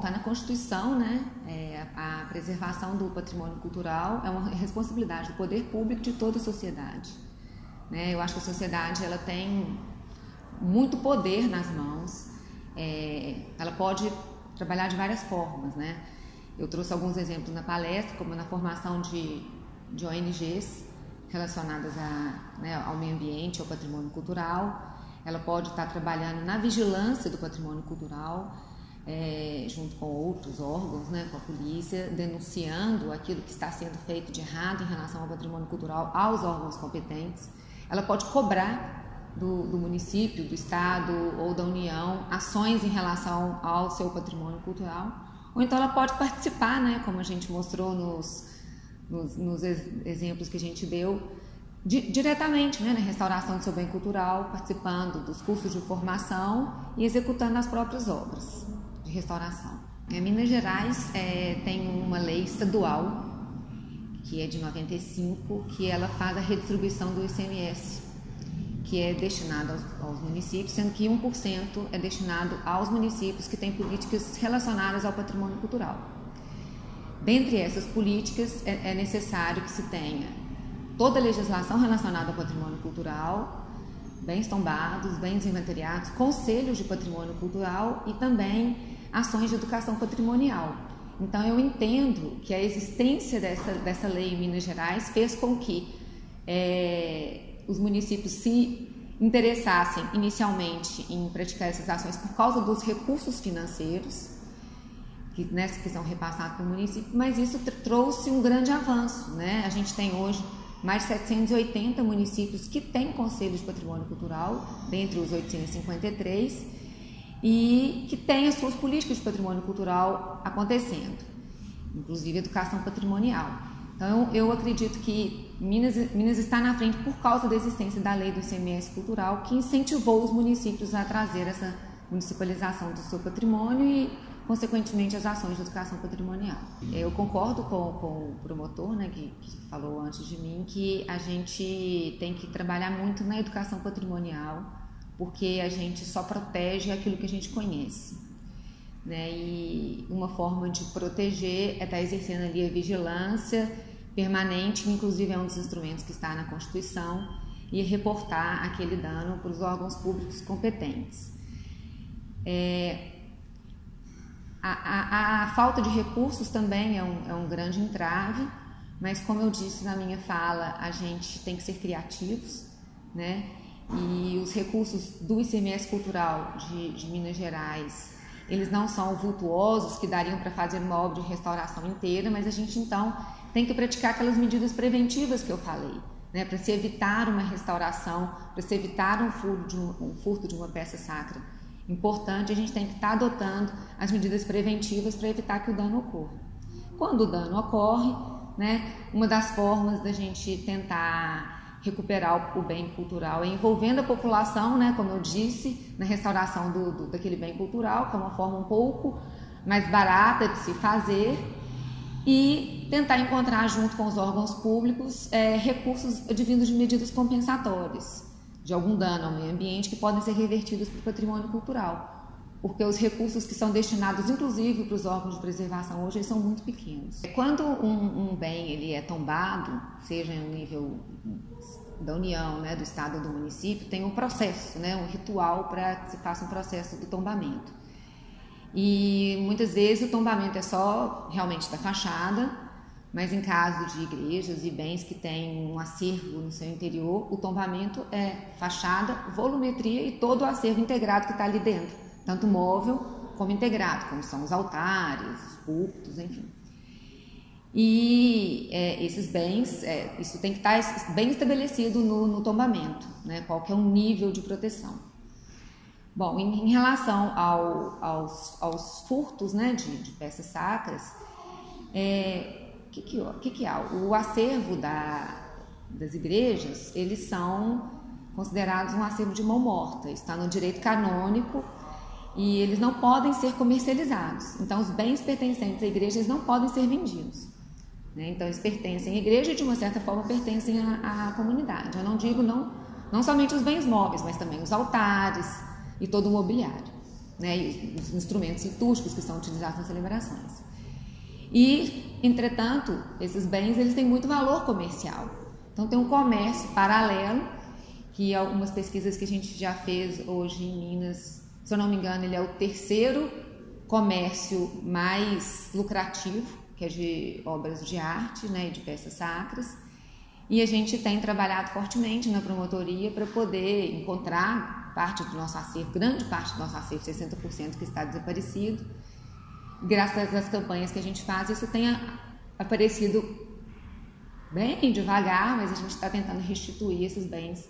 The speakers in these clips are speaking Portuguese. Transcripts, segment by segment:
está na Constituição, né? A preservação do patrimônio cultural é uma responsabilidade do poder público de toda a sociedade, né? Eu acho que a sociedade ela tem muito poder nas mãos, ela pode trabalhar de várias formas, né? Eu trouxe alguns exemplos na palestra, como na formação de ONGs relacionadas ao meio ambiente, ao patrimônio cultural. Ela pode estar trabalhando na vigilância do patrimônio cultural, junto com outros órgãos, né, com a polícia, denunciando aquilo que está sendo feito de errado em relação ao patrimônio cultural aos órgãos competentes. Ela pode cobrar do município, do estado ou da União ações em relação ao seu patrimônio cultural, ou então ela pode participar, né, como a gente mostrou nos exemplos que a gente deu, diretamente, né, na restauração do seu bem cultural, participando dos cursos de formação e executando as próprias obras de restauração. Minas Gerais tem uma lei estadual, que é de 95, que ela faz a redistribuição do ICMS, que é destinado aos municípios, sendo que 1% é destinado aos municípios que têm políticas relacionadas ao patrimônio cultural. Dentre essas políticas, é necessário que se tenha toda a legislação relacionada ao patrimônio cultural, bens tombados, bens inventoriados, conselhos de patrimônio cultural e também ações de educação patrimonial. Então, eu entendo que a existência dessa lei em Minas Gerais fez com que os municípios se interessassem inicialmente em praticar essas ações por causa dos recursos financeiros que são repassados para o município, mas isso trouxe um grande avanço, né? A gente tem hoje mais de 780 municípios que têm conselho de patrimônio cultural, dentre os 853, e que têm as suas políticas de patrimônio cultural acontecendo, inclusive educação patrimonial. Então, eu acredito que Minas está na frente por causa da existência da lei do ICMS cultural, que incentivou os municípios a trazer essa municipalização do seu patrimônio e, consequentemente, as ações de educação patrimonial. Eu concordo com o promotor, né, que falou antes de mim, que a gente tem que trabalhar muito na educação patrimonial, porque a gente só protege aquilo que a gente conhece, né? E uma forma de proteger é estar exercendo ali a vigilância permanente, que inclusive é um dos instrumentos que está na Constituição, e reportar aquele dano para os órgãos públicos competentes. A falta de recursos também é um grande entrave, mas como eu disse na minha fala, a gente tem que ser criativos, né? E os recursos do ICMS cultural de Minas Gerais, eles não são vultuosos que dariam para fazer uma obra de restauração inteira, mas a gente então tem que praticar aquelas medidas preventivas que eu falei, né? Para se evitar uma restauração, para se evitar um furto de uma peça sacra importante, a gente tem que estar adotando as medidas preventivas para evitar que o dano ocorra. Quando o dano ocorre, né, uma das formas da gente tentar recuperar o bem cultural é envolvendo a população, né, como eu disse, na restauração daquele bem cultural, que é uma forma um pouco mais barata de se fazer, e tentar encontrar junto com os órgãos públicos recursos advindos de medidas compensatórias de algum dano ao meio ambiente que podem ser revertidos para o patrimônio cultural, porque os recursos que são destinados, inclusive, para os órgãos de preservação hoje, eles são muito pequenos. Quando um bem ele é tombado, seja no nível da União, né, do Estado ou do município, tem um processo, né, um ritual para que se faça um processo do tombamento. E muitas vezes o tombamento é só realmente da fachada, mas em caso de igrejas e bens que têm um acervo no seu interior, o tombamento é fachada, volumetria e todo o acervo integrado que está ali dentro, tanto móvel como integrado, como são os altares, os púlpitos, enfim. E esses bens, isso tem que estar bem estabelecido no tombamento, né, qual que é o nível de proteção. Bom, em relação aos furtos, né, de peças sacras, o que há? O acervo das igrejas, eles são considerados um acervo de mão morta, está no direito canônico e eles não podem ser comercializados. Então, os bens pertencentes à igreja eles não podem ser vendidos, né? Então, eles pertencem à igreja e, de uma certa forma, pertencem à comunidade. Eu não digo não somente os bens móveis, mas também os altares e todo o mobiliário. né, e os instrumentos litúrgicos que são utilizados nas celebrações. E, entretanto, esses bens eles têm muito valor comercial. Então tem um comércio paralelo, que algumas pesquisas que a gente já fez hoje em Minas, se eu não me engano, ele é o terceiro comércio mais lucrativo, que é de obras de arte, né, e de peças sacras. E a gente tem trabalhado fortemente na promotoria para poder encontrar parte do nosso acervo, grande parte do nosso acervo, 60% que está desaparecido. Graças às campanhas que a gente faz, isso tem aparecido bem devagar, mas a gente está tentando restituir esses bens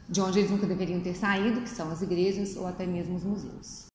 de onde eles nunca deveriam ter saído, que são as igrejas ou até mesmo os museus.